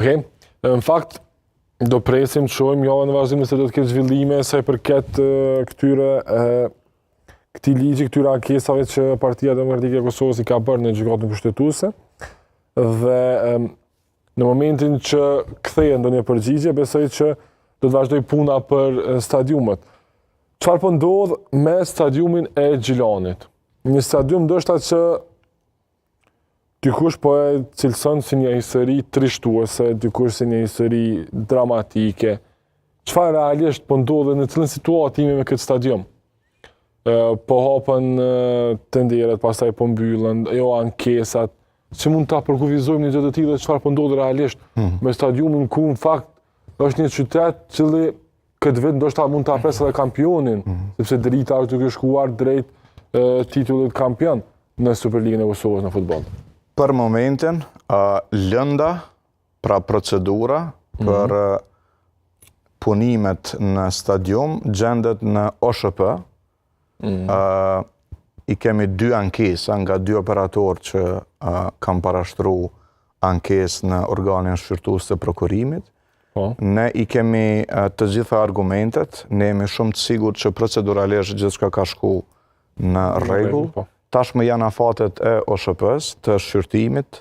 Okay. Në fakt, do presim të shohim javën e vazhdimit se do të ketë zhvillime sa i përket këtij ligji, këtyre ankesave që Partia Demokratike e Kosovës i ka bërë në gjykatën kushtetuese. Dhe në momentin që kthehet ndonjë përgjigje, besoj që do të vazhdoj puna për stadiumet. Çfarë po ndodh me stadiumin e Gjilanit? Një stadium ndoshta që dikush po e cilëson si një histori trishtuese, dikush si një histori dramatike. Çfarë realisht po ndodh në cilën situatë jemi me këtë stadium? Po hapen tenderet, pastaj po mbyllen, jo ankesat. Që mund ta përkufizojmë një gjë të tillë, çfarë po ndodh realisht me stadiumin ku në fakt është një qytet që këtë vit ndoshta mund ta apres edhe kampionin, sepse drita është duke shkuar drejt titullit kampion në Superligën e Kosovës në futboll. Për momentin, lënda, pra procedura për punimet në stadium gjendet në OSHP. I kemi 2 ankesa nga 2 operatorë që kam parashtru ankesë në organin shqyrtues të prokurimit. Ne i kemi të gjitha argumentet, ne jemi shumë të sigurt që proceduralisht gjithçka ka shku në rregull. Tashmë janë afatet e OSHP-s të shqyrtimit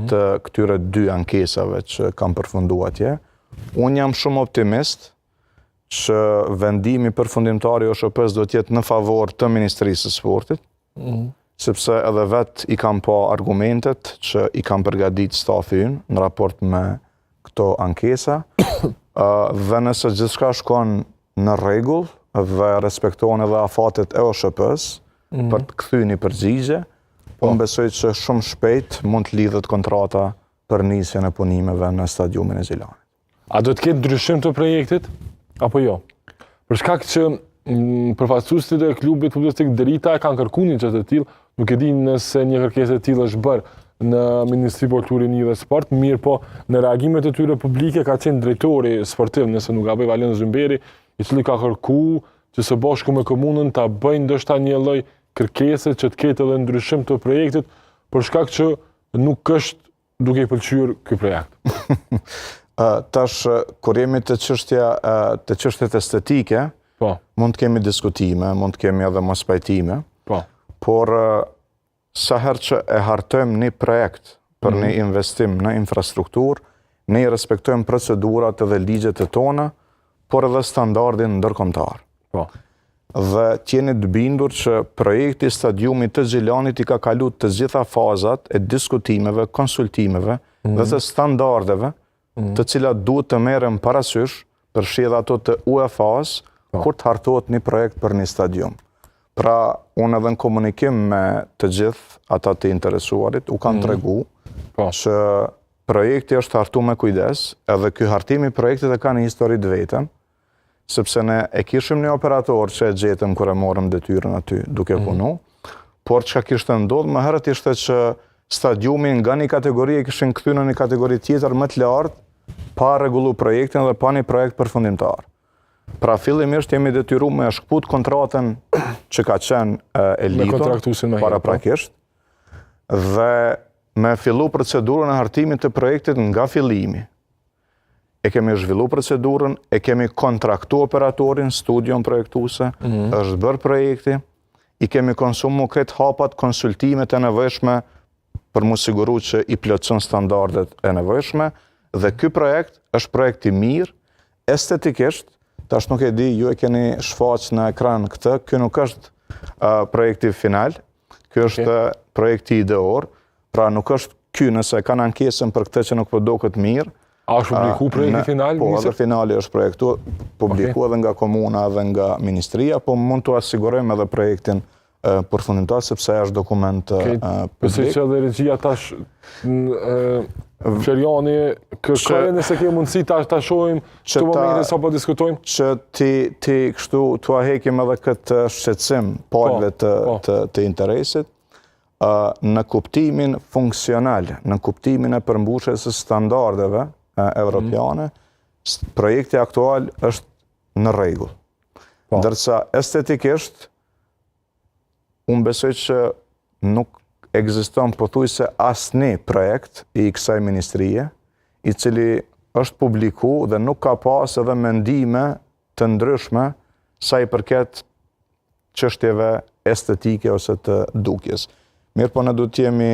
të këtyre 2 ankesave që kam përfunduar atje. Unë jam shumë optimist që vendimi përfundimtar i OSHP-s do të jetë në favor të Ministrisë së Sportit, sepse edhe vetë i kam pa argumentet që i kam përgatitur stafi ynë në raport me këto ankesa, dhe nëse gjithçka shkon në rregull dhe respektohen edhe afatet e OSHP-s për të kthyer një përgjigje, unë besoj që shumë shpejt mund të lidhet kontrata për nisjen e punimeve në stadiumin e Gjilanit. A do të ketë ndryshim të projektit apo jo? Për shkak që përfaqësuesit e klubit futbollistik Drita e kanë kërkuar një gjë të tillë, nuk e di nëse një kërkesë e tillë është bërë në Ministri për Kulturë dhe Sport, mirë po në reagimet e tyre publike ka qenë drejtori sportiv, nëse nuk gaboj Valen Zymberi, i cili ka kërkuar që së bashku me komunën ta bëjnë ndoshta një lloj kërkese që të ketë edhe ndryshim të projektit, për shkak që nuk është duke i pëlqyer ky projekt. Tash, kur jemi të çështjet estetike, mund të kemi diskutime, mund të kemi edhe mos pajtime, por sa herë që e hartojmë një projekt për një investim në infrastrukturë, ne i respektojmë procedurat edhe ligjet e tona, por edhe standardin ndërkombëtar. Dhe t'jeni të bindur që projekti stadiumit të Gjilanit i ka kalu të gjitha fazat e diskutimeve, konsultimeve dhe të standardeve të cilat duhet të merren parasysh për fshirë ato të UEFA-s kur të hartohet një projekt për një stadium. Pra, unë edhe në komunikim me të gjithë ata të interesuarit, u kanë tregu që projekti është hartu me kujdes, edhe ky hartimi projektit e ka një histori të vetën, sepse ne e kishim një operator që e gjetëm kur e morëm detyrën aty duke punu, por çka kishte ndodhur më herët ishte që stadiumin nga një kategori e kishin kthyer në një kategori tjetër më të lartë, pa rregullu projektin dhe pa një projekt përfundimtar. Pra fillimisht jemi detyruar me shkput kontratën që ka qenë e lidhur paraprakisht dhe me fillu procedurën e hartimit të projektit nga fillimi. E kemi zhvillu procedurën, e kemi kontraktu operatorin, studion projektuese, është bërë projekti, i kemi konsumu këtë hapat, konsultimet e nevojshme për mu siguru që i plotëson standardet e nevojshme, dhe ky projekt është projekt i mirë, estetikisht, tash nuk e di, ju e keni shfaq në ekran këtë, ky nuk është projekti final, ky është projekti ideor, pra nuk është ky nëse kanë ankesën për këtë që nuk po duket mirë. A është publiku projekti final? Po, edhe finali është projektu, publiku edhe nga komuna edhe nga ministria, po mund të asigurojmë edhe projektin përfundimtar, sepse është dokument publik. Pëse që edhe regjia tash Qerjani kërkojë nëse ke mundësi ta shohim këtë momentin sa po diskutojmë? Që ti kështu t'ua hekim edhe këtë shqetësim palëve të interesit, në kuptimin funksional, në kuptimin e përmbushjes së standardeve evropiane, projekti aktual është në rregull. Ndërsa estetikisht, unë besoj që nuk ekziston pothuajse asnjë projekt i kësaj ministrie, i cili është publiku dhe nuk ka pas edhe mendime të ndryshme sa i përket çështjeve estetike ose të dukjes. Mirë po ne duhet të jemi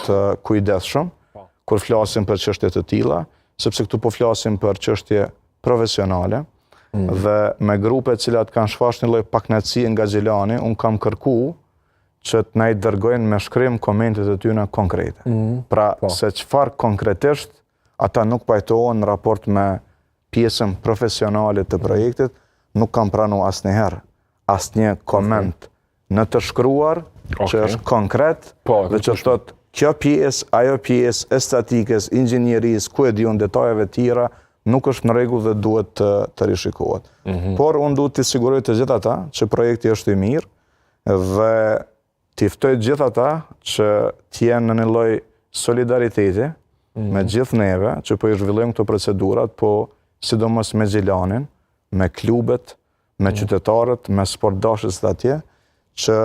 të kujdesshëm kur flasim për çështje të tilla, sepse këtu po flasim për çështje profesionale dhe me grupe të cilat kanë shfaqur një lloj pakënaqësie nga Xhelani, unë kam kërkuar që të na i dërgojnë me shkrim komentet e tyre konkrete. Pra, se çfarë konkretisht ata nuk pajtohen në raport me pjesën profesionale të projektit, nuk kam pranuar asnjëherë asnjë koment në të shkruar që është konkret dhe që thotë kjo pjesë, ajo pjesë estetikës, inxhinierisë, ku e diun detajeve tjera, nuk është në rregull dhe duhet të rishikohet. Por unë duhet të siguroj të gjithë ata që projekti është i mirë dhe t'i ftoj gjithë ata që t'jenë në një lloj solidariteti me gjithë neve që po i zhvillojmë këto procedurat, po sidomos me Xhelanin, me klubet, me qytetarët, me sportdashës të atje, që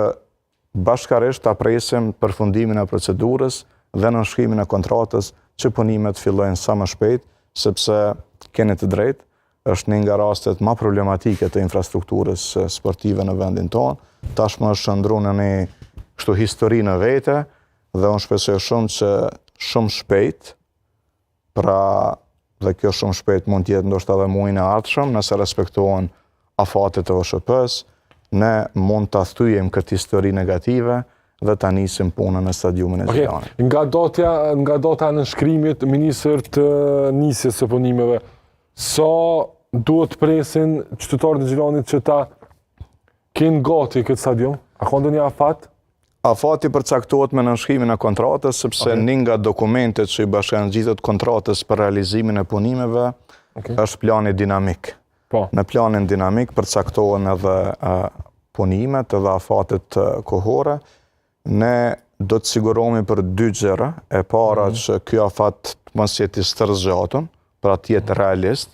bashkarisht ta presim përfundimin e procedurës dhe nënshkrimin e kontratës që punimet fillojnë sa më shpejt, sepse keni të drejtë, është një nga rastet më problematike të infrastrukturës sportive në vendin tonë. Tashmë është shndruar në një kështu histori në vete dhe unë shpresoj shumë që shumë shpejt, pra dhe kjo shumë shpejt mund të jetë ndoshta edhe muajin e ardhshëm, nëse respektohen afatet e OSHP-s, ne mund ta thyejmë këtë histori negative dhe ta nisim punën në stadiumin e Xhelanit. Nga data e nënshkrimit, ministër të nisjes së punimeve, sa duhet presin qytetarët e Xhelanit që ta kenë gati këtë stadium? A ka ndonjë afat? Afati përcaktohet me nënshkrimin e kontratës, sepse një nga dokumentet që i bashkangjitet kontratës për realizimin e punimeve është plani dinamik. Në planin dinamik përcaktohen edhe punimet edhe afatet kohore. Ne do të sigurohemi për 2 gjëra. E para që ky afat mos jetë i stërgjatur, pra të jetë realist,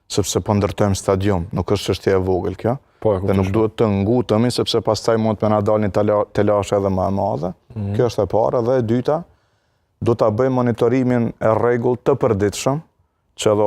sepse po ndërtojmë stadium, nuk është çështje e vogël kjo. Dhe nuk duhet të ngutemi, sepse pastaj mund të na dalë një telashe edhe më e madhe. Kjo është e para. Dhe e dyta, do ta bëjmë monitorimin e rregullt të përditshëm, që edhe